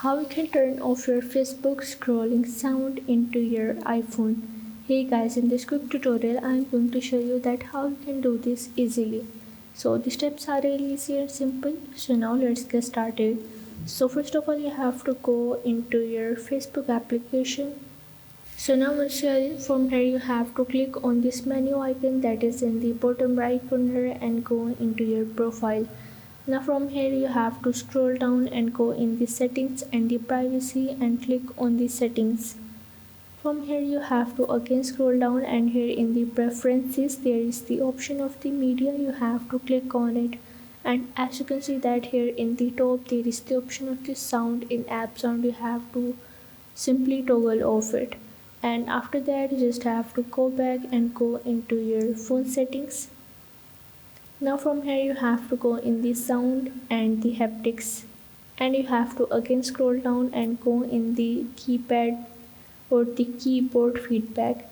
How you can turn off your Facebook scrolling sound into your iPhone. Hey guys, in this quick tutorial I am going to show you that how you can do this easily. So the steps are really easy and simple. So now let's get started. So first of all you have to go into your Facebook application. So now once you are in, from here you have to click on this menu icon that is in the bottom right corner and go into your profile. Now from here you have to scroll down and go in the settings and the privacy and click on the settings. From here you have to again scroll down and here in the preferences there is the option of the media. You have to click on it, and as you can see that here in the top there is the option of the sound. In app sound you have to simply toggle off it, and after that you just have to go back and go into your phone settings. Now from here you have to go in the sound and the haptics, and you have to again scroll down and go in the keypad or the keyboard feedback,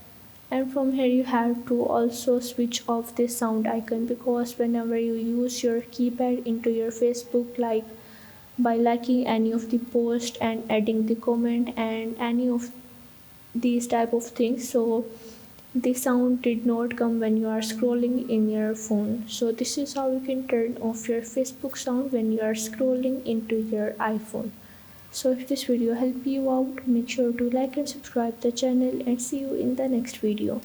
and from here you have to also switch off the sound icon, because whenever you use your keypad into your Facebook, like by liking any of the post and adding the comment and any of these type of things, so the sound did not come when you are scrolling in your phone. So this is how you can turn off your Facebook sound when you are scrolling into your iPhone. So if this video helped you out, make sure to like and subscribe the channel, and see you in the next video.